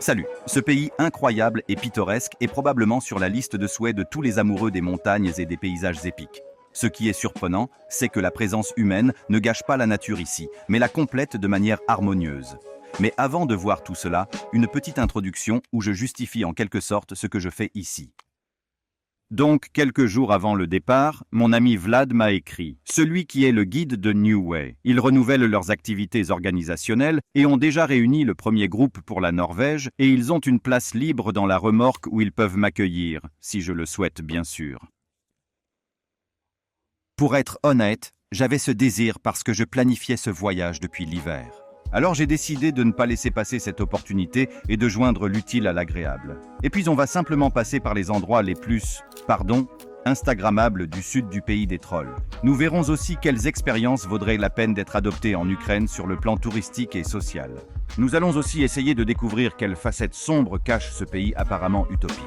Salut, ce pays incroyable et pittoresque est probablement sur la liste de souhaits de tous les amoureux des montagnes et des paysages épiques. Ce qui est surprenant, c'est que la présence humaine ne gâche pas la nature ici, mais la complète de manière harmonieuse. Mais avant de voir tout cela, une petite introduction où je justifie en quelque sorte ce que je fais ici. Donc, quelques jours avant le départ, mon ami Vlad m'a écrit, celui qui est le guide de New Way. Ils renouvellent leurs activités organisationnelles et ont déjà réuni le premier groupe pour la Norvège et ils ont une place libre dans la remorque où ils peuvent m'accueillir, si je le souhaite bien sûr. Pour être honnête, j'avais ce désir parce que je planifiais ce voyage depuis l'hiver. Alors j'ai décidé de ne pas laisser passer cette opportunité et de joindre l'utile à l'agréable. Et puis on va simplement passer par les endroits les plus, instagrammables du sud du pays des trolls. Nous verrons aussi quelles expériences vaudraient la peine d'être adoptées en Ukraine sur le plan touristique et social. Nous allons aussi essayer de découvrir quelles facettes sombres cache ce pays apparemment utopique.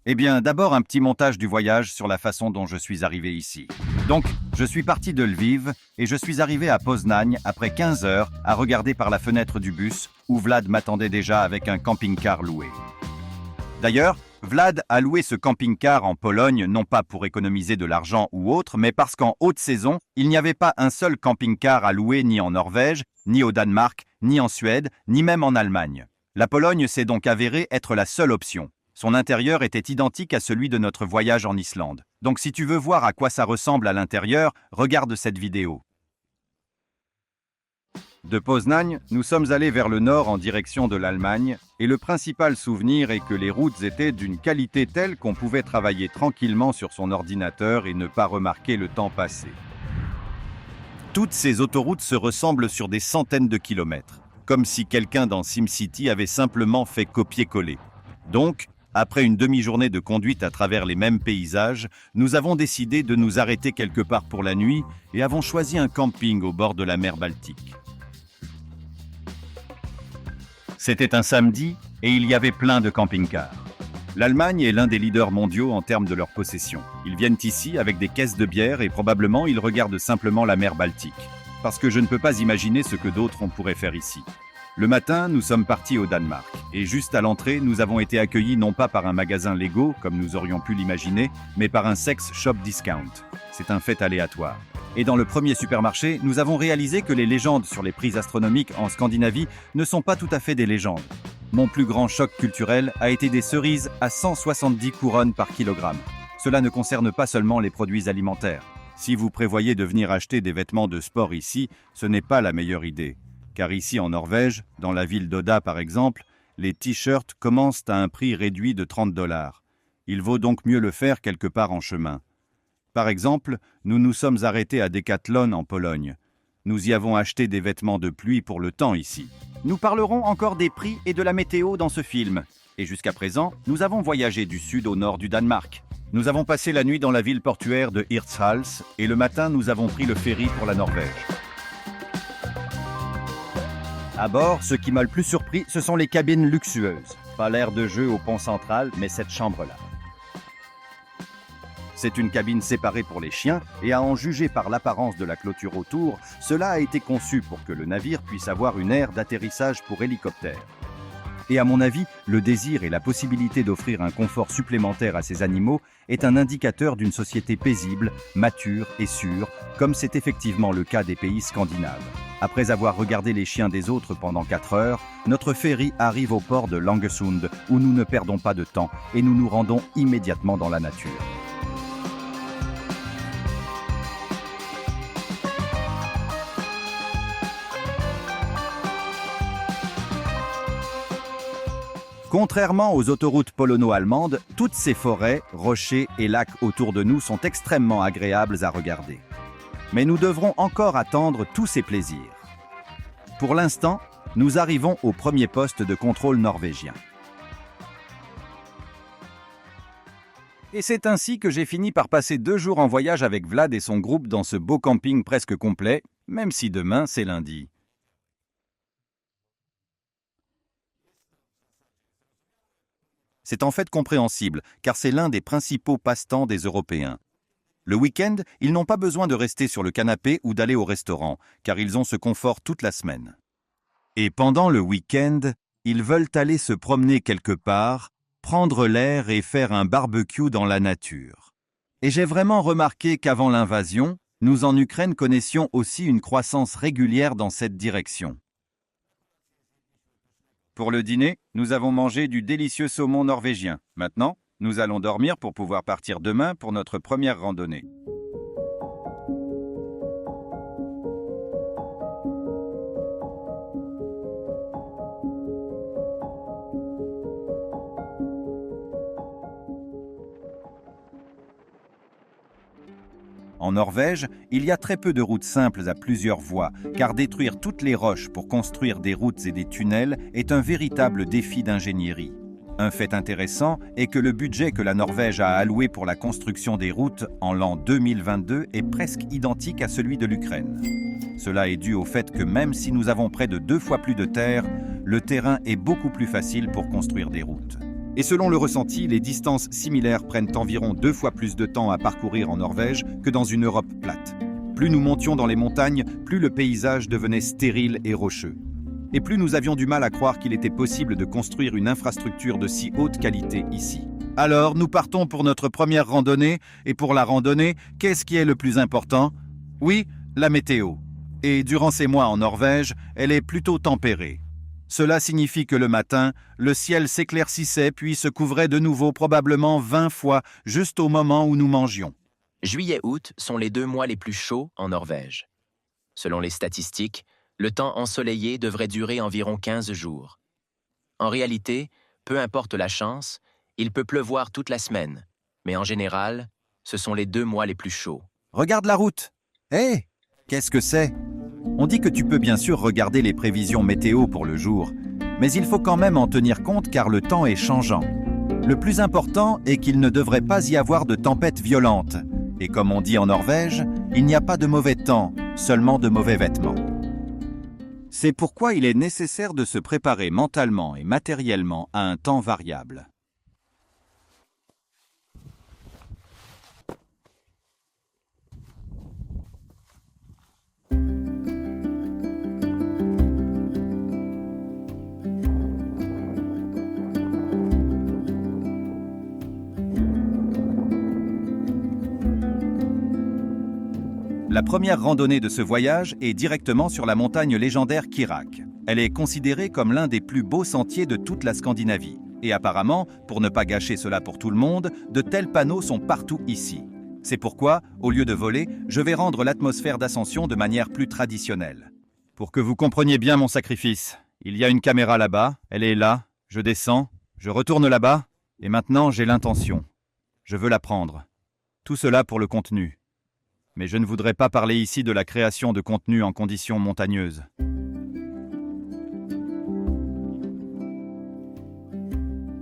Eh bien, d'abord un petit montage du voyage sur la façon dont je suis arrivé ici. Donc, je suis parti de Lviv et je suis arrivé à Poznań après 15 heures à regarder par la fenêtre du bus où Vlad m'attendait déjà avec un camping-car loué. D'ailleurs, Vlad a loué ce camping-car en Pologne non pas pour économiser de l'argent ou autre, mais parce qu'en haute saison, il n'y avait pas un seul camping-car à louer ni en Norvège, ni au Danemark, ni en Suède, ni même en Allemagne. La Pologne s'est donc avérée être la seule option. Son intérieur était identique à celui de notre voyage en Islande. Donc si tu veux voir à quoi ça ressemble à l'intérieur, regarde cette vidéo. De Poznań, nous sommes allés vers le nord en direction de l'Allemagne, et le principal souvenir est que les routes étaient d'une qualité telle qu'on pouvait travailler tranquillement sur son ordinateur et ne pas remarquer le temps passé. Toutes ces autoroutes se ressemblent sur des centaines de kilomètres, comme si quelqu'un dans SimCity avait simplement fait copier-coller. Donc, après une demi-journée de conduite à travers les mêmes paysages, nous avons décidé de nous arrêter quelque part pour la nuit et avons choisi un camping au bord de la mer Baltique. C'était un samedi et il y avait plein de camping-cars. L'Allemagne est l'un des leaders mondiaux en termes de leur possession. Ils viennent ici avec des caisses de bière et probablement ils regardent simplement la mer Baltique. Parce que je ne peux pas imaginer ce que d'autres on pourrait faire ici. Le matin, nous sommes partis au Danemark, et juste à l'entrée, nous avons été accueillis non pas par un magasin Lego, comme nous aurions pu l'imaginer, mais par un sex shop discount. C'est un fait aléatoire. Et dans le premier supermarché, nous avons réalisé que les légendes sur les prix astronomiques en Scandinavie ne sont pas tout à fait des légendes. Mon plus grand choc culturel a été des cerises à 170 couronnes par kilogramme. Cela ne concerne pas seulement les produits alimentaires. Si vous prévoyez de venir acheter des vêtements de sport ici, ce n'est pas la meilleure idée. Car ici en Norvège, dans la ville d'Oda par exemple, les t-shirts commencent à un prix réduit de 30 $. Il vaut donc mieux le faire quelque part en chemin. Par exemple, nous nous sommes arrêtés à Decathlon en Pologne. Nous y avons acheté des vêtements de pluie pour le temps ici. Nous parlerons encore des prix et de la météo dans ce film. Et jusqu'à présent, nous avons voyagé du sud au nord du Danemark. Nous avons passé la nuit dans la ville portuaire de Hirtshals et le matin nous avons pris le ferry pour la Norvège. À bord, ce qui m'a le plus surpris, ce sont les cabines luxueuses. Pas l'air de jeu au pont central, mais cette chambre-là. C'est une cabine séparée pour les chiens, et à en juger par l'apparence de la clôture autour, cela a été conçu pour que le navire puisse avoir une aire d'atterrissage pour hélicoptère. Et à mon avis, le désir et la possibilité d'offrir un confort supplémentaire à ces animaux est un indicateur d'une société paisible, mature et sûre, comme c'est effectivement le cas des pays scandinaves. Après avoir regardé les chiens des autres pendant 4 heures, notre ferry arrive au port de Langesund, où nous ne perdons pas de temps et nous nous rendons immédiatement dans la nature. Contrairement aux autoroutes polono-allemandes, toutes ces forêts, rochers et lacs autour de nous sont extrêmement agréables à regarder. Mais nous devrons encore attendre tous ces plaisirs. Pour l'instant, nous arrivons au premier poste de contrôle norvégien. Et c'est ainsi que j'ai fini par passer 2 jours en voyage avec Vlad et son groupe dans ce beau camping presque complet, même si demain c'est lundi. C'est en fait compréhensible, car c'est l'un des principaux passe-temps des Européens. Le week-end, ils n'ont pas besoin de rester sur le canapé ou d'aller au restaurant, car ils ont ce confort toute la semaine. Et pendant le week-end, ils veulent aller se promener quelque part, prendre l'air et faire un barbecue dans la nature. Et j'ai vraiment remarqué qu'avant l'invasion, nous en Ukraine connaissions aussi une croissance régulière dans cette direction. Pour le dîner, nous avons mangé du délicieux saumon norvégien. Maintenant, nous allons dormir pour pouvoir partir demain pour notre première randonnée. En Norvège, il y a très peu de routes simples à plusieurs voies, car détruire toutes les roches pour construire des routes et des tunnels est un véritable défi d'ingénierie. Un fait intéressant est que le budget que la Norvège a alloué pour la construction des routes en l'an 2022 est presque identique à celui de l'Ukraine. Cela est dû au fait que même si nous avons près de 2 fois plus de terre, le terrain est beaucoup plus facile pour construire des routes. Et selon le ressenti, les distances similaires prennent environ 2 fois plus de temps à parcourir en Norvège que dans une Europe plate. Plus nous montions dans les montagnes, plus le paysage devenait stérile et rocheux. Et plus nous avions du mal à croire qu'il était possible de construire une infrastructure de si haute qualité ici. Alors, nous partons pour notre première randonnée, et pour la randonnée, qu'est-ce qui est le plus important? Oui, la météo. Et durant ces mois en Norvège, elle est plutôt tempérée. Cela signifie que le matin, le ciel s'éclaircissait puis se couvrait de nouveau probablement 20 fois, juste au moment où nous mangions. Juillet-août sont les 2 mois les plus chauds en Norvège. Selon les statistiques, le temps ensoleillé devrait durer environ 15 jours. En réalité, peu importe la chance, il peut pleuvoir toute la semaine, mais en général, ce sont les 2 mois les plus chauds. Regarde la route. Hé, qu'est-ce que c'est? On dit que tu peux bien sûr regarder les prévisions météo pour le jour, mais il faut quand même en tenir compte car le temps est changeant. Le plus important est qu'il ne devrait pas y avoir de tempêtes violentes. Et comme on dit en Norvège, il n'y a pas de mauvais temps, seulement de mauvais vêtements. C'est pourquoi il est nécessaire de se préparer mentalement et matériellement à un temps variable. La première randonnée de ce voyage est directement sur la montagne légendaire Kirak. Elle est considérée comme l'un des plus beaux sentiers de toute la Scandinavie. Et apparemment, pour ne pas gâcher cela pour tout le monde, de tels panneaux sont partout ici. C'est pourquoi, au lieu de voler, je vais rendre l'atmosphère d'ascension de manière plus traditionnelle. Pour que vous compreniez bien mon sacrifice, il y a une caméra là-bas, elle est là, je descends, je retourne là-bas, et maintenant j'ai l'intention. Je veux la prendre. Tout cela pour le contenu. Mais je ne voudrais pas parler ici de la création de contenu en conditions montagneuses.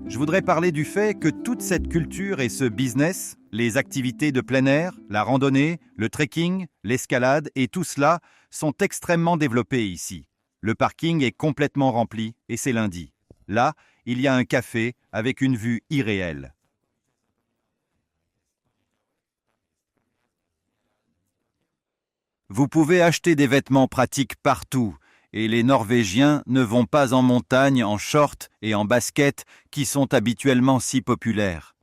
Je voudrais parler du fait que toute cette culture et ce business, les activités de plein air, la randonnée, le trekking, l'escalade et tout cela sont extrêmement développés ici. Le parking est complètement rempli et c'est lundi. Là, il y a un café avec une vue irréelle. Vous pouvez acheter des vêtements pratiques partout, et les Norvégiens ne vont pas en montagne en short et en basket qui sont habituellement si populaires.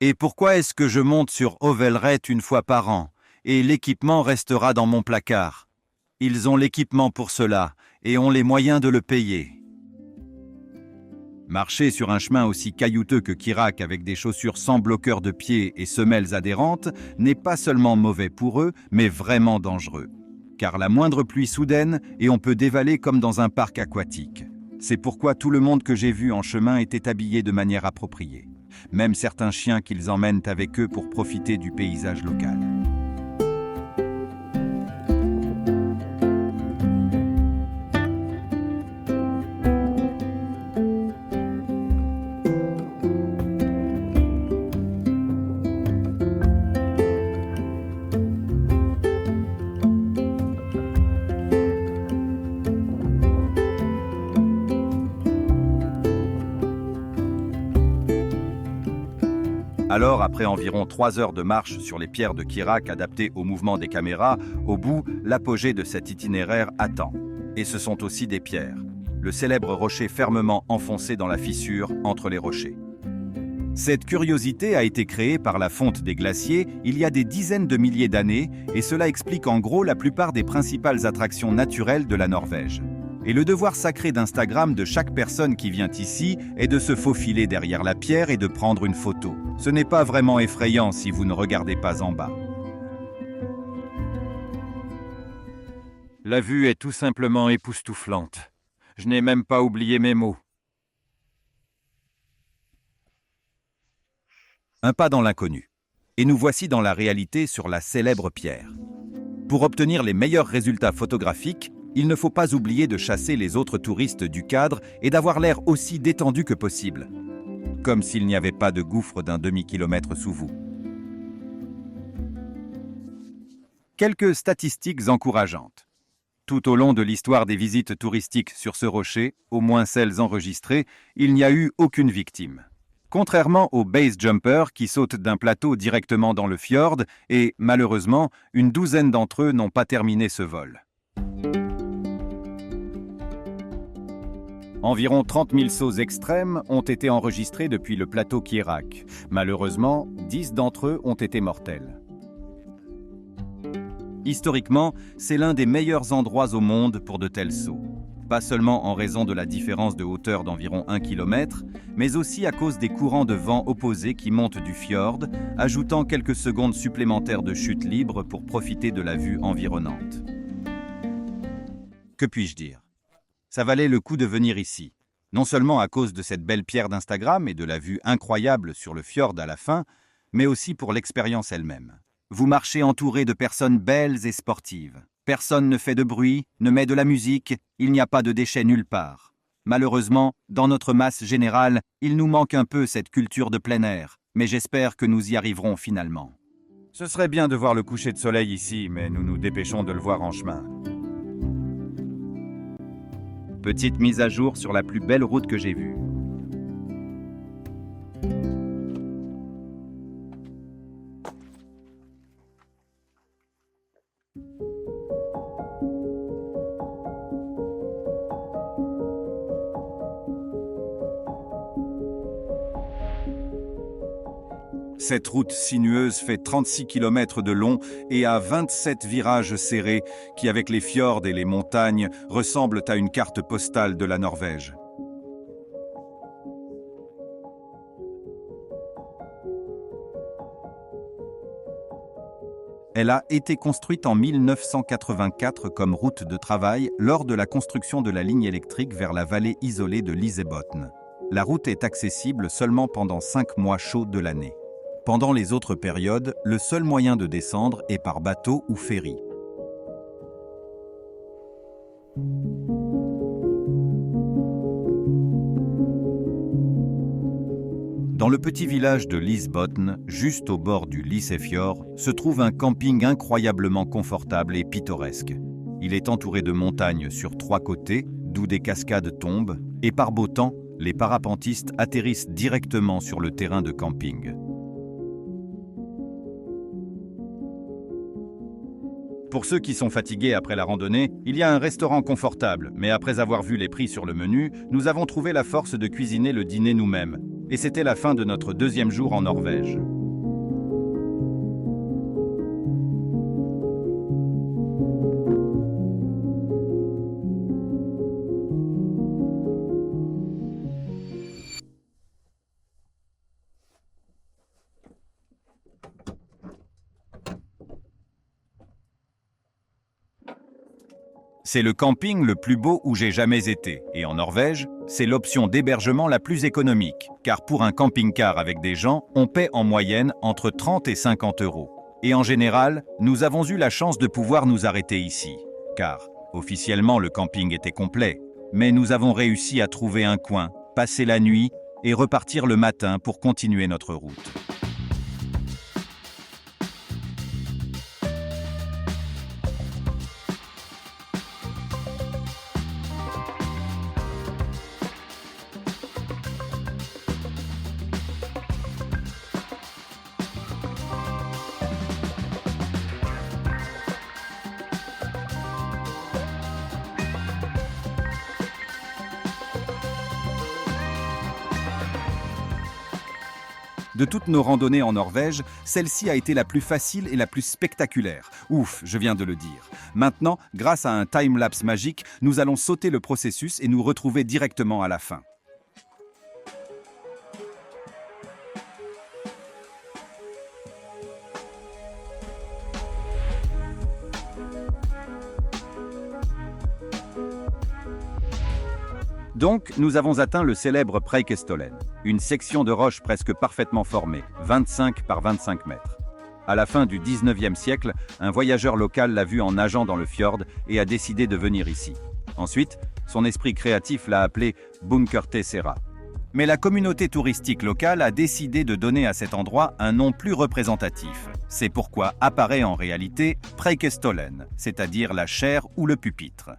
Et pourquoi est-ce que je monte sur Hovelret une fois par an, et l'équipement restera dans mon placard? Ils ont l'équipement pour cela, et ont les moyens de le payer. Marcher sur un chemin aussi caillouteux que Kirak avec des chaussures sans bloqueur de pied et semelles adhérentes n'est pas seulement mauvais pour eux, mais vraiment dangereux. Car la moindre pluie soudaine et on peut dévaler comme dans un parc aquatique. C'est pourquoi tout le monde que j'ai vu en chemin était habillé de manière appropriée. Même certains chiens qu'ils emmènent avec eux pour profiter du paysage local. Alors, après environ 3 heures de marche sur les pierres de Chirac adaptées au mouvement des caméras, au bout, l'apogée de cet itinéraire attend. Et ce sont aussi des pierres. Le célèbre rocher fermement enfoncé dans la fissure entre les rochers. Cette curiosité a été créée par la fonte des glaciers il y a des dizaines de milliers d'années et cela explique en gros la plupart des principales attractions naturelles de la Norvège. Et le devoir sacré d'Instagram de chaque personne qui vient ici est de se faufiler derrière la pierre et de prendre une photo. Ce n'est pas vraiment effrayant si vous ne regardez pas en bas. La vue est tout simplement époustouflante. Je n'ai même pas oublié mes mots. Un pas dans l'inconnu. Et nous voici dans la réalité sur la célèbre pierre. Pour obtenir les meilleurs résultats photographiques, il ne faut pas oublier de chasser les autres touristes du cadre et d'avoir l'air aussi détendu que possible. Comme s'il n'y avait pas de gouffre d'un demi-kilomètre sous vous. Quelques statistiques encourageantes. Tout au long de l'histoire des visites touristiques sur ce rocher, au moins celles enregistrées, il n'y a eu aucune victime. Contrairement aux base jumpers qui sautent d'un plateau directement dans le fjord et, malheureusement, une douzaine d'entre eux n'ont pas terminé ce vol. Environ 30 000 sauts extrêmes ont été enregistrés depuis le plateau Chirac. Malheureusement, 10 d'entre eux ont été mortels. Historiquement, c'est l'un des meilleurs endroits au monde pour de tels sauts. Pas seulement en raison de la différence de hauteur d'environ 1 km, mais aussi à cause des courants de vent opposés qui montent du fjord, ajoutant quelques secondes supplémentaires de chute libre pour profiter de la vue environnante. Que puis-je dire ? Ça valait le coup de venir ici, non seulement à cause de cette belle pierre d'Instagram et de la vue incroyable sur le fjord à la fin, mais aussi pour l'expérience elle-même. Vous marchez entouré de personnes belles et sportives. Personne ne fait de bruit, ne met de la musique, il n'y a pas de déchets nulle part. Malheureusement, dans notre masse générale, il nous manque un peu cette culture de plein air, mais j'espère que nous y arriverons finalement. Ce serait bien de voir le coucher de soleil ici, mais nous nous dépêchons de le voir en chemin. Petite mise à jour sur la plus belle route que j'ai vue. Cette route sinueuse fait 36 km de long et a 27 virages serrés qui, avec les fjords et les montagnes, ressemblent à une carte postale de la Norvège. Elle a été construite en 1984 comme route de travail lors de la construction de la ligne électrique vers la vallée isolée de Lysebotn. La route est accessible seulement pendant 5 mois chauds de l'année. Pendant les autres périodes, le seul moyen de descendre est par bateau ou ferry. Dans le petit village de Lysebotn, juste au bord du Lysefjord, se trouve un camping incroyablement confortable et pittoresque. Il est entouré de montagnes sur 3 côtés, d'où des cascades tombent, et par beau temps, les parapentistes atterrissent directement sur le terrain de camping. Pour ceux qui sont fatigués après la randonnée, il y a un restaurant confortable, mais après avoir vu les prix sur le menu, nous avons trouvé la force de cuisiner le dîner nous-mêmes. Et c'était la fin de notre 2e jour en Norvège. C'est le camping le plus beau où j'ai jamais été. Et en Norvège, c'est l'option d'hébergement la plus économique. Car pour un camping-car avec des gens, on paie en moyenne entre 30 et 50 €. Et en général, nous avons eu la chance de pouvoir nous arrêter ici. Car, officiellement, le camping était complet. Mais nous avons réussi à trouver un coin, passer la nuit et repartir le matin pour continuer notre route. De toutes nos randonnées en Norvège, celle-ci a été la plus facile et la plus spectaculaire. Ouf, je viens de le dire. Maintenant, grâce à un time-lapse magique, nous allons sauter le processus et nous retrouver directement à la fin. Donc, nous avons atteint le célèbre Preikestolen, une section de roche presque parfaitement formée, 25 par 25 mètres. À la fin du 19e siècle, un voyageur local l'a vu en nageant dans le fjord et a décidé de venir ici. Ensuite, son esprit créatif l'a appelé Bunker Tessera. Mais la communauté touristique locale a décidé de donner à cet endroit un nom plus représentatif. C'est pourquoi apparaît en réalité Preikestolen, c'est-à-dire la chaire ou le pupitre.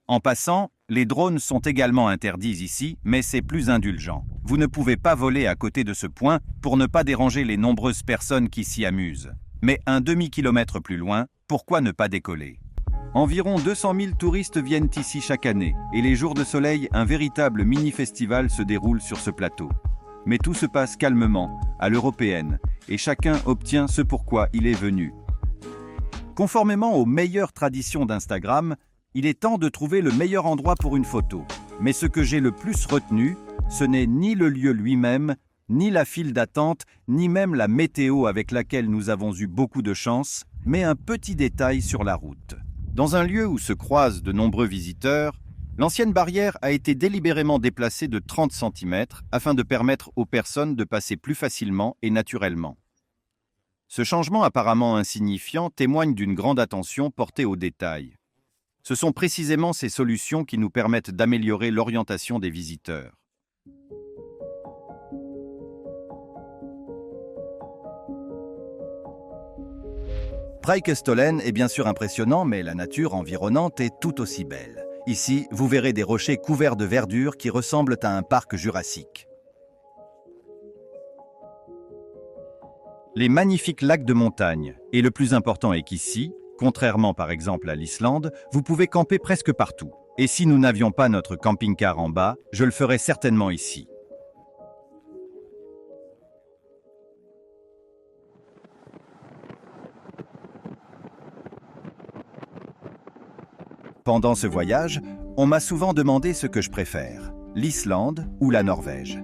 En passant, les drones sont également interdits ici, mais c'est plus indulgent. Vous ne pouvez pas voler à côté de ce point pour ne pas déranger les nombreuses personnes qui s'y amusent. Mais un demi-kilomètre plus loin, pourquoi ne pas décoller? Environ 200 000 touristes viennent ici chaque année, et les jours de soleil, un véritable mini-festival se déroule sur ce plateau. Mais tout se passe calmement, à l'européenne, et chacun obtient ce pourquoi il est venu. Conformément aux meilleures traditions d'Instagram, il est temps de trouver le meilleur endroit pour une photo. Mais ce que j'ai le plus retenu, ce n'est ni le lieu lui-même, ni la file d'attente, ni même la météo avec laquelle nous avons eu beaucoup de chance, mais un petit détail sur la route. Dans un lieu où se croisent de nombreux visiteurs, l'ancienne barrière a été délibérément déplacée de 30 cm afin de permettre aux personnes de passer plus facilement et naturellement. Ce changement apparemment insignifiant témoigne d'une grande attention portée aux détails. Ce sont précisément ces solutions qui nous permettent d'améliorer l'orientation des visiteurs. Preikestolen est bien sûr impressionnant, mais la nature environnante est tout aussi belle. Ici, vous verrez des rochers couverts de verdure qui ressemblent à un parc jurassique. Les magnifiques lacs de montagne, et le plus important est qu'ici, contrairement par exemple à l'Islande, vous pouvez camper presque partout. Et si nous n'avions pas notre camping-car en bas, je le ferais certainement ici. Pendant ce voyage, on m'a souvent demandé ce que je préfère, l'Islande ou la Norvège.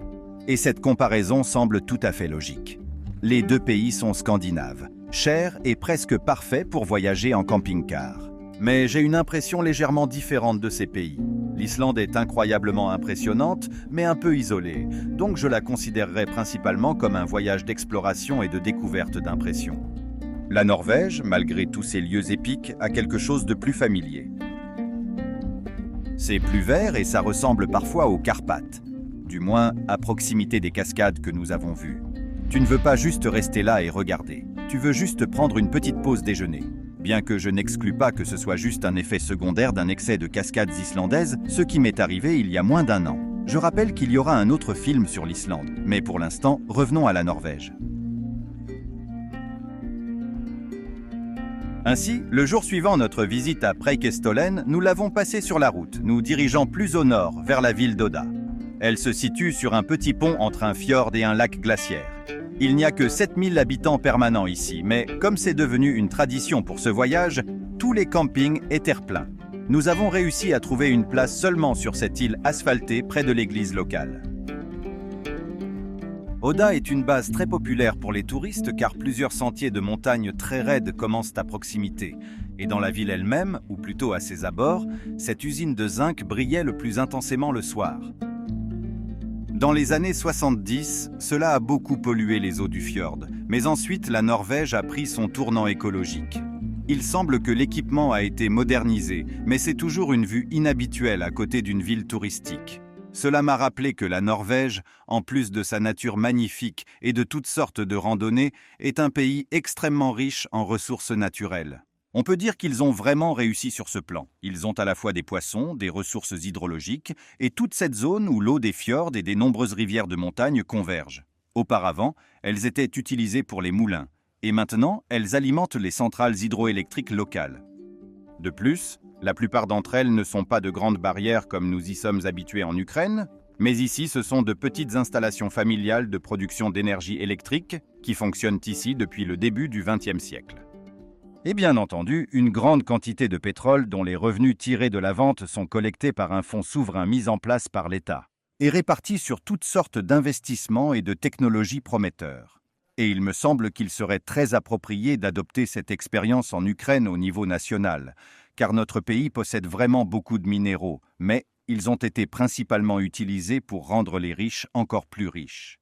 Et cette comparaison semble tout à fait logique. Les deux pays sont scandinaves, cher et presque parfait pour voyager en camping-car. Mais j'ai une impression légèrement différente de ces pays. L'Islande est incroyablement impressionnante, mais un peu isolée, donc je la considérerais principalement comme un voyage d'exploration et de découverte d'impressions. La Norvège, malgré tous ses lieux épiques, a quelque chose de plus familier. C'est plus vert et ça ressemble parfois aux Carpates, du moins à proximité des cascades que nous avons vues. Tu ne veux pas juste rester là et regarder. Tu veux juste prendre une petite pause déjeuner. Bien que je n'exclus pas que ce soit juste un effet secondaire d'un excès de cascades islandaises, ce qui m'est arrivé il y a moins d'1 an. Je rappelle qu'il y aura un autre film sur l'Islande, mais pour l'instant, revenons à la Norvège. Ainsi, le jour suivant notre visite à Preikestolen, nous l'avons passé sur la route, nous dirigeant plus au nord, vers la ville d'Oda. Elle se situe sur un petit pont entre un fjord et un lac glaciaire. Il n'y a que 7000 habitants permanents ici, mais comme c'est devenu une tradition pour ce voyage, tous les campings étaient pleins. Nous avons réussi à trouver une place seulement sur cette île asphaltée près de l'église locale. Oda est une base très populaire pour les touristes car plusieurs sentiers de montagne très raides commencent à proximité. Et dans la ville elle-même, ou plutôt à ses abords, cette usine de zinc brillait le plus intensément le soir. Dans les années 70, cela a beaucoup pollué les eaux du fjord, mais ensuite la Norvège a pris son tournant écologique. Il semble que l'équipement a été modernisé, mais c'est toujours une vue inhabituelle à côté d'une ville touristique. Cela m'a rappelé que la Norvège, en plus de sa nature magnifique et de toutes sortes de randonnées, est un pays extrêmement riche en ressources naturelles. On peut dire qu'ils ont vraiment réussi sur ce plan. Ils ont à la fois des poissons, des ressources hydrologiques et toute cette zone où l'eau des fjords et des nombreuses rivières de montagne convergent. Auparavant, elles étaient utilisées pour les moulins et maintenant, elles alimentent les centrales hydroélectriques locales. De plus, la plupart d'entre elles ne sont pas de grandes barrières comme nous y sommes habitués en Ukraine, Mais ici, ce sont de petites installations familiales de production d'énergie électrique qui fonctionnent ici depuis le début du XXe siècle. Et bien entendu, une grande quantité de pétrole dont les revenus tirés de la vente sont collectés par un fonds souverain mis en place par l'État et répartis sur toutes sortes d'investissements et de technologies prometteurs. Et il me semble qu'il serait très approprié d'adopter cette expérience en Ukraine au niveau national, car notre pays possède vraiment beaucoup de minéraux, mais ils ont été principalement utilisés pour rendre les riches encore plus riches.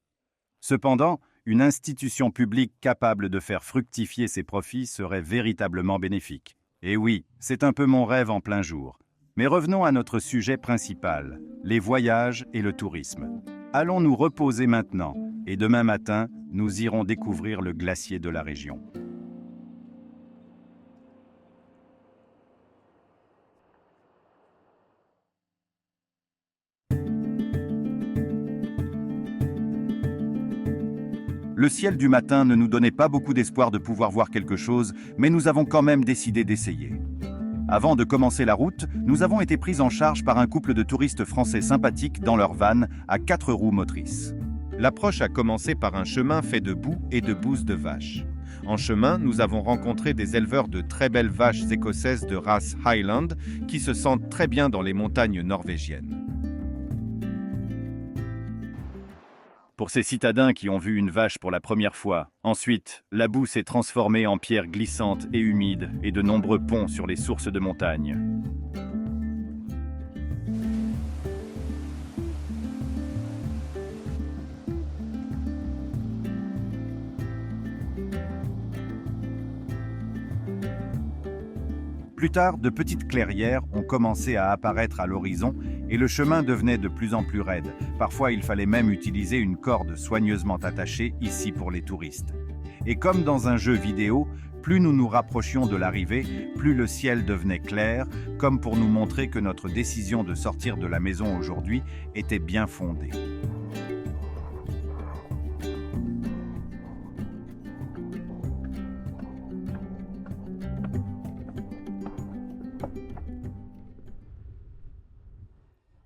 Cependant, une institution publique capable de faire fructifier ses profits serait véritablement bénéfique. Et oui, c'est un peu mon rêve en plein jour. Mais revenons à notre sujet principal, les voyages et le tourisme. Allons nous reposer maintenant, et demain matin, nous irons découvrir le glacier de la région. Le ciel du matin ne nous donnait pas beaucoup d'espoir de pouvoir voir quelque chose, mais nous avons quand même décidé d'essayer. Avant de commencer la route, nous avons été pris en charge par un couple de touristes français sympathiques dans leur van à 4 roues motrices. L'approche a commencé par un chemin fait de boue et de bouse de vaches. En chemin, nous avons rencontré des éleveurs de très belles vaches écossaises de race Highland qui se sentent très bien dans les montagnes norvégiennes. Pour ces citadins qui ont vu une vache pour la première fois. Ensuite, la boue s'est transformée en pierres glissantes et humides et de nombreux ponts sur les sources de montagne. Plus tard, de petites clairières ont commencé à apparaître à l'horizon et le chemin devenait de plus en plus raide. Parfois, il fallait même utiliser une corde soigneusement attachée ici pour les touristes. Et comme dans un jeu vidéo, plus nous nous rapprochions de l'arrivée, plus le ciel devenait clair, comme pour nous montrer que notre décision de sortir de la maison aujourd'hui était bien fondée.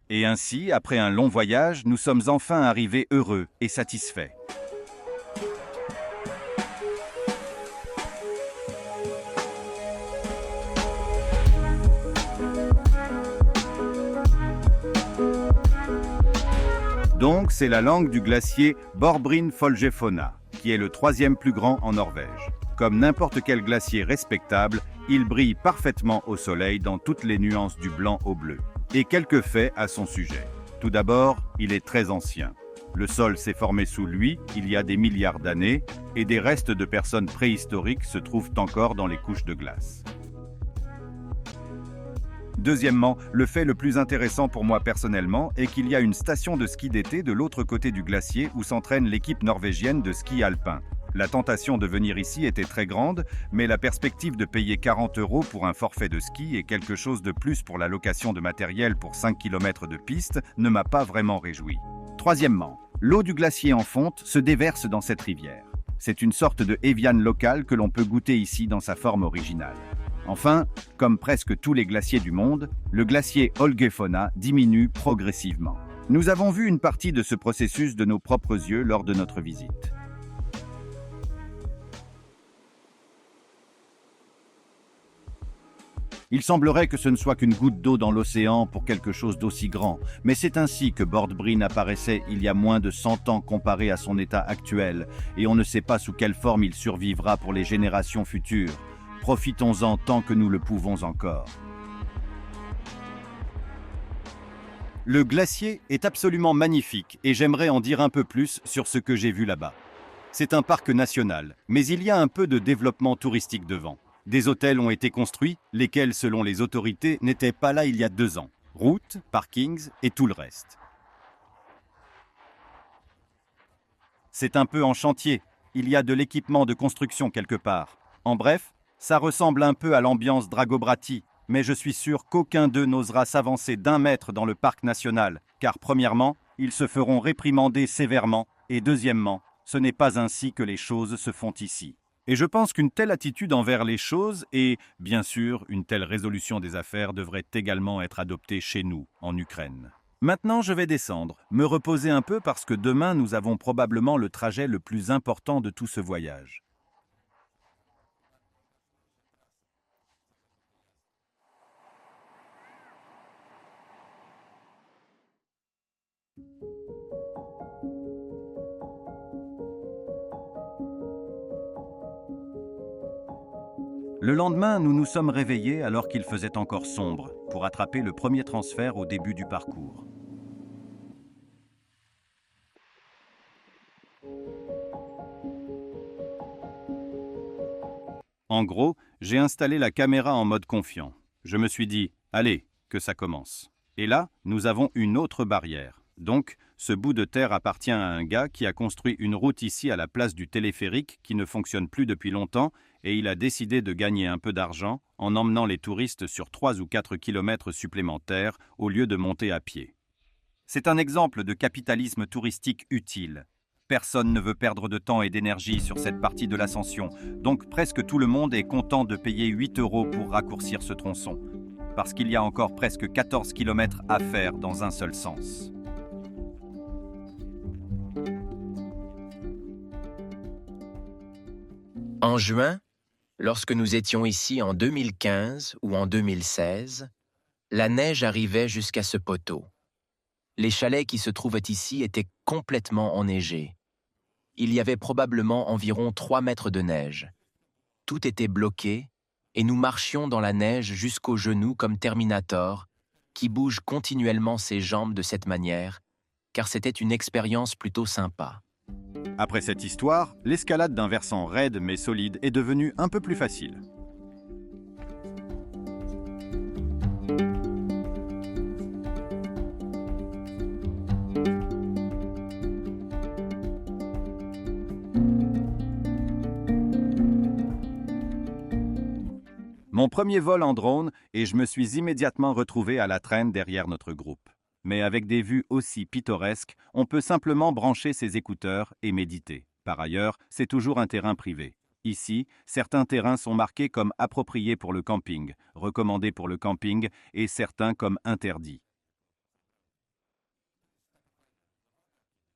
Et ainsi, après un long voyage, nous sommes enfin arrivés heureux et satisfaits. Donc, c'est la langue du glacier Borbrinn-Folgefonna, qui est le 3e plus grand en Norvège. Comme n'importe quel glacier respectable, il brille parfaitement au soleil dans toutes les nuances du blanc au bleu. Et quelques faits à son sujet. Tout d'abord, il est très ancien. Le sol s'est formé sous lui il y a des milliards d'années et des restes de personnes préhistoriques se trouvent encore dans les couches de glace. Deuxièmement, le fait le plus intéressant pour moi personnellement est qu'il y a une station de ski d'été de l'autre côté du glacier où s'entraîne l'équipe norvégienne de ski alpin. La tentation de venir ici était très grande, mais la perspective de payer 40 € pour un forfait de ski et quelque chose de plus pour la location de matériel pour 5 km de piste ne m'a pas vraiment réjoui. Troisièmement, l'eau du glacier en fonte se déverse dans cette rivière. C'est une sorte de Evian local que l'on peut goûter ici dans sa forme originale. Enfin, comme presque tous les glaciers du monde, le glacier Folgefonna diminue progressivement. Nous avons vu une partie de ce processus de nos propres yeux lors de notre visite. Il semblerait que ce ne soit qu'une goutte d'eau dans l'océan pour quelque chose d'aussi grand, mais c'est ainsi que Borbrinn apparaissait il y a moins de 100 ans comparé à son état actuel, et on ne sait pas sous quelle forme il survivra pour les générations futures. Profitons-en tant que nous le pouvons encore. Le glacier est absolument magnifique et j'aimerais en dire un peu plus sur ce que j'ai vu là-bas. C'est un parc national, mais il y a un peu de développement touristique devant. Des hôtels ont été construits, lesquels, selon les autorités, n'étaient pas là il y a 2 ans. Routes, parkings et tout le reste. C'est un peu en chantier. Il y a de l'équipement de construction quelque part. En bref, ça ressemble un peu à l'ambiance Dragobrati, mais je suis sûr qu'aucun d'eux n'osera s'avancer d'1 mètre dans le parc national, car premièrement, ils se feront réprimander sévèrement, et deuxièmement, ce n'est pas ainsi que les choses se font ici. Et je pense qu'une telle attitude envers les choses et, bien sûr, une telle résolution des affaires devrait également être adoptée chez nous, en Ukraine. Maintenant, je vais descendre, me reposer un peu parce que demain, nous avons probablement le trajet le plus important de tout ce voyage. Le lendemain, nous nous sommes réveillés alors qu'il faisait encore sombre pour attraper le premier transfert au début du parcours. En gros, j'ai installé la caméra en mode confiant. Je me suis dit, allez, que ça commence. Et là, nous avons une autre barrière. Donc, ce bout de terre appartient à un gars qui a construit une route ici à la place du téléphérique qui ne fonctionne plus depuis longtemps et il a décidé de gagner un peu d'argent en emmenant les touristes sur 3 ou 4 kilomètres supplémentaires au lieu de monter à pied. C'est un exemple de capitalisme touristique utile. Personne ne veut perdre de temps et d'énergie sur cette partie de l'ascension, donc presque tout le monde est content de payer 8 € pour raccourcir ce tronçon, parce qu'il y a encore presque 14 kilomètres à faire dans un seul sens. En juin, lorsque nous étions ici en 2015 ou en 2016, la neige arrivait jusqu'à ce poteau. Les chalets qui se trouvaient ici étaient complètement enneigés. Il y avait probablement environ 3 mètres de neige. Tout était bloqué et nous marchions dans la neige jusqu'aux genoux comme Terminator, qui bouge continuellement ses jambes de cette manière, car c'était une expérience plutôt sympa. Après cette histoire, l'escalade d'un versant raide mais solide est devenue un peu plus facile. Mon premier vol en drone et je me suis immédiatement retrouvé à la traîne derrière notre groupe. Mais avec des vues aussi pittoresques, on peut simplement brancher ses écouteurs et méditer. Par ailleurs, c'est toujours un terrain privé. Ici, certains terrains sont marqués comme appropriés pour le camping, recommandés pour le camping et certains comme interdits.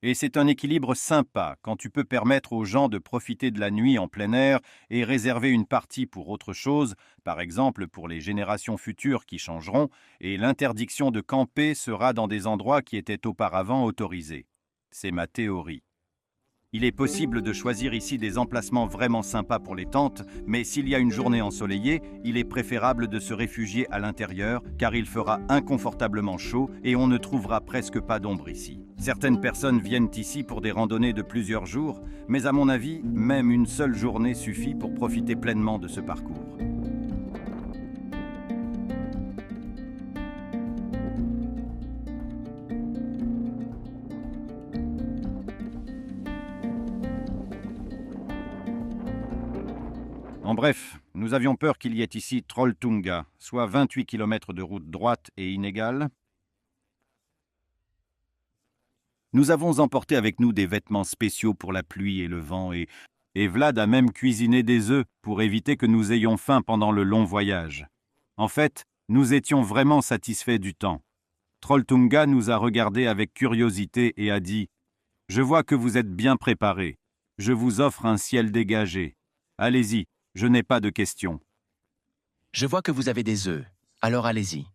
Et c'est un équilibre sympa quand tu peux permettre aux gens de profiter de la nuit en plein air et réserver une partie pour autre chose, par exemple pour les générations futures qui changeront, et l'interdiction de camper sera dans des endroits qui étaient auparavant autorisés. C'est ma théorie. Il est possible de choisir ici des emplacements vraiment sympas pour les tentes, mais s'il y a une journée ensoleillée, il est préférable de se réfugier à l'intérieur car il fera inconfortablement chaud et on ne trouvera presque pas d'ombre ici. Certaines personnes viennent ici pour des randonnées de plusieurs jours, mais à mon avis, même une seule journée suffit pour profiter pleinement de ce parcours. En bref, nous avions peur qu'il y ait ici Trolltunga, soit 28 km de route droite et inégale. Nous avons emporté avec nous des vêtements spéciaux pour la pluie et le vent et Vlad a même cuisiné des œufs pour éviter que nous ayons faim pendant le long voyage. En fait, nous étions vraiment satisfaits du temps. Trolltunga nous a regardés avec curiosité et a dit « Je vois que vous êtes bien préparés. Je vous offre un ciel dégagé. Allez-y. Je n'ai pas de questions. » Je vois que vous avez des œufs, alors allez-y.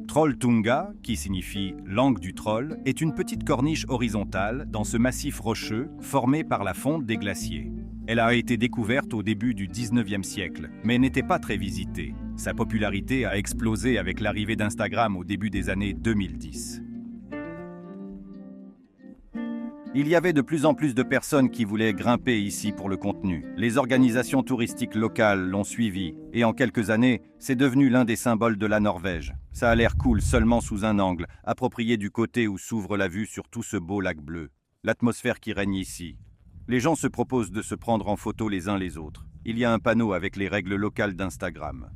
Trolltunga, qui signifie langue du troll, est une petite corniche horizontale dans ce massif rocheux formé par la fonte des glaciers. Elle a été découverte au début du 19e siècle, mais n'était pas très visitée. Sa popularité a explosé avec l'arrivée d'Instagram au début des années 2010. Il y avait de plus en plus de personnes qui voulaient grimper ici pour le contenu. Les organisations touristiques locales l'ont suivi et en quelques années, c'est devenu l'un des symboles de la Norvège. Ça a l'air cool seulement sous un angle, approprié du côté où s'ouvre la vue sur tout ce beau lac bleu. L'atmosphère qui règne ici. Les gens se proposent de se prendre en photo les uns les autres. Il y a un panneau avec les règles locales d'Instagram.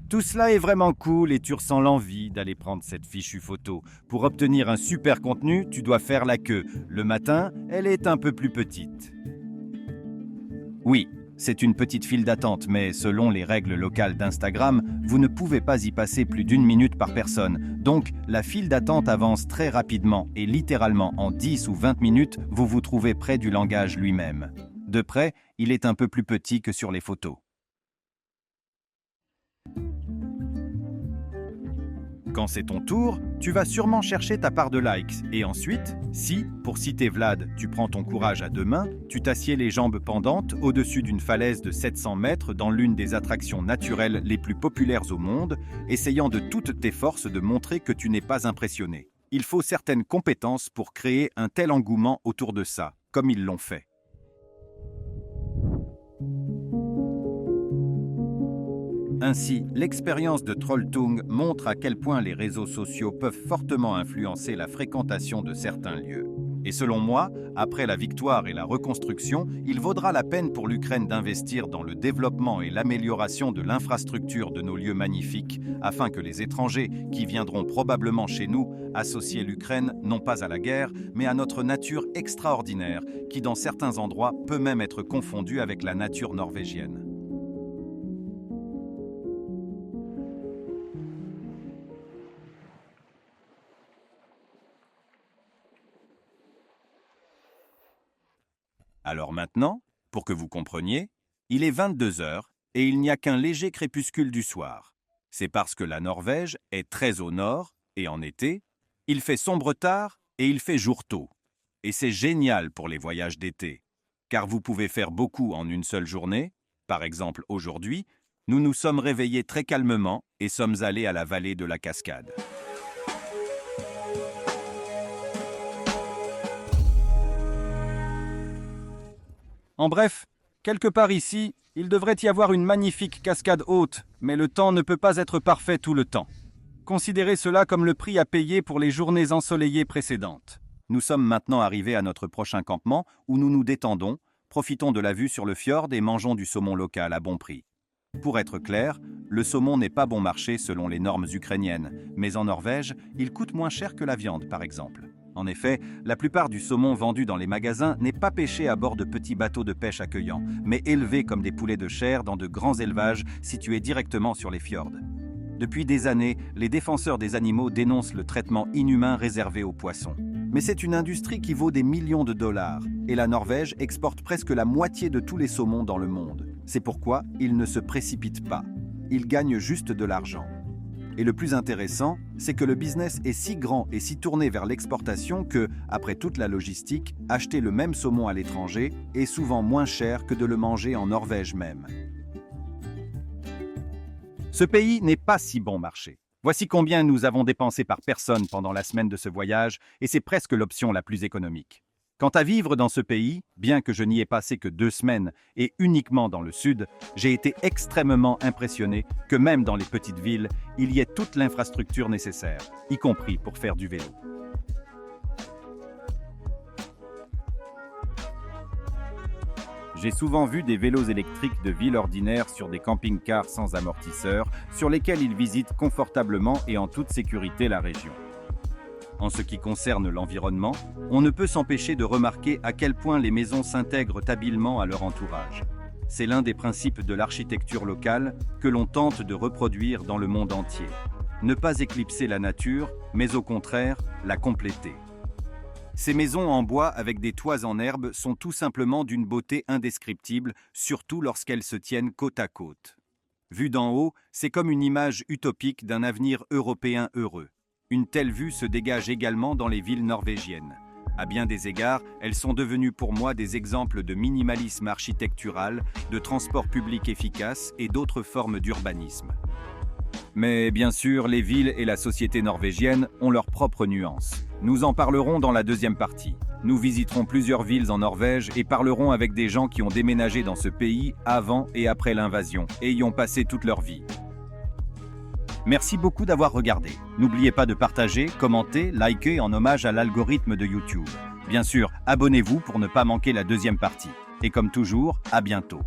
Tout cela est vraiment cool et tu ressens l'envie d'aller prendre cette fichue photo. Pour obtenir un super contenu, tu dois faire la queue. Le matin, elle est un peu plus petite. Oui, c'est une petite file d'attente, mais selon les règles locales d'Instagram, vous ne pouvez pas y passer plus d'1 minute par personne. Donc, la file d'attente avance très rapidement et littéralement en 10 ou 20 minutes, vous vous trouvez près du langage lui-même. De près, il est un peu plus petit que sur les photos. Quand c'est ton tour, tu vas sûrement chercher ta part de likes. Et ensuite, si, pour citer Vlad, tu prends ton courage à deux mains, tu t'assieds les jambes pendantes au-dessus d'une falaise de 700 mètres dans l'une des attractions naturelles les plus populaires au monde, essayant de toutes tes forces de montrer que tu n'es pas impressionné. Il faut certaines compétences pour créer un tel engouement autour de ça, comme ils l'ont fait. Ainsi, l'expérience de Trolltung montre à quel point les réseaux sociaux peuvent fortement influencer la fréquentation de certains lieux. Et selon moi, après la victoire et la reconstruction, il vaudra la peine pour l'Ukraine d'investir dans le développement et l'amélioration de l'infrastructure de nos lieux magnifiques, afin que les étrangers, qui viendront probablement chez nous, associer l'Ukraine non pas à la guerre, mais à notre nature extraordinaire, qui dans certains endroits peut même être confondue avec la nature norvégienne. Alors maintenant, pour que vous compreniez, il est 22 heures et il n'y a qu'un léger crépuscule du soir. C'est parce que la Norvège est très au nord et en été, il fait sombre tard et il fait jour tôt. Et c'est génial pour les voyages d'été, car vous pouvez faire beaucoup en une seule journée. Par exemple, aujourd'hui, nous nous sommes réveillés très calmement et sommes allés à la vallée de la Cascade. En bref, quelque part ici, il devrait y avoir une magnifique cascade haute, mais le temps ne peut pas être parfait tout le temps. Considérez cela comme le prix à payer pour les journées ensoleillées précédentes. Nous sommes maintenant arrivés à notre prochain campement où nous nous détendons, profitons de la vue sur le fjord et mangeons du saumon local à bon prix. Pour être clair, le saumon n'est pas bon marché selon les normes ukrainiennes, mais en Norvège, il coûte moins cher que la viande par exemple. En effet, la plupart du saumon vendu dans les magasins n'est pas pêché à bord de petits bateaux de pêche accueillants, mais élevé comme des poulets de chair dans de grands élevages situés directement sur les fjords. Depuis des années, les défenseurs des animaux dénoncent le traitement inhumain réservé aux poissons. Mais c'est une industrie qui vaut des millions de dollars, et la Norvège exporte presque la moitié de tous les saumons dans le monde. C'est pourquoi ils ne se précipitent pas. Ils gagnent juste de l'argent. Et le plus intéressant, c'est que le business est si grand et si tourné vers l'exportation que, après toute la logistique, acheter le même saumon à l'étranger est souvent moins cher que de le manger en Norvège même. Ce pays n'est pas si bon marché. Voici combien nous avons dépensé par personne pendant la semaine de ce voyage, et c'est presque l'option la plus économique. Quant à vivre dans ce pays, bien que je n'y ai passé que 2 semaines et uniquement dans le sud, j'ai été extrêmement impressionné que même dans les petites villes, il y ait toute l'infrastructure nécessaire, y compris pour faire du vélo. J'ai souvent vu des vélos électriques de ville ordinaire sur des camping-cars sans amortisseurs, sur lesquels ils visitent confortablement et en toute sécurité la région. En ce qui concerne l'environnement, on ne peut s'empêcher de remarquer à quel point les maisons s'intègrent habilement à leur entourage. C'est l'un des principes de l'architecture locale que l'on tente de reproduire dans le monde entier. Ne pas éclipser la nature, mais au contraire, la compléter. Ces maisons en bois avec des toits en herbe sont tout simplement d'une beauté indescriptible, surtout lorsqu'elles se tiennent côte à côte. Vu d'en haut, c'est comme une image utopique d'un avenir européen heureux. Une telle vue se dégage également dans les villes norvégiennes. À bien des égards, elles sont devenues pour moi des exemples de minimalisme architectural, de transport public efficace et d'autres formes d'urbanisme. Mais bien sûr, les villes et la société norvégienne ont leurs propres nuances. Nous en parlerons dans la deuxième partie. Nous visiterons plusieurs villes en Norvège et parlerons avec des gens qui ont déménagé dans ce pays avant et après l'invasion et y ont passé toute leur vie. Merci beaucoup d'avoir regardé. N'oubliez pas de partager, commenter, liker en hommage à l'algorithme de YouTube. Bien sûr, abonnez-vous pour ne pas manquer la deuxième partie. Et comme toujours, à bientôt.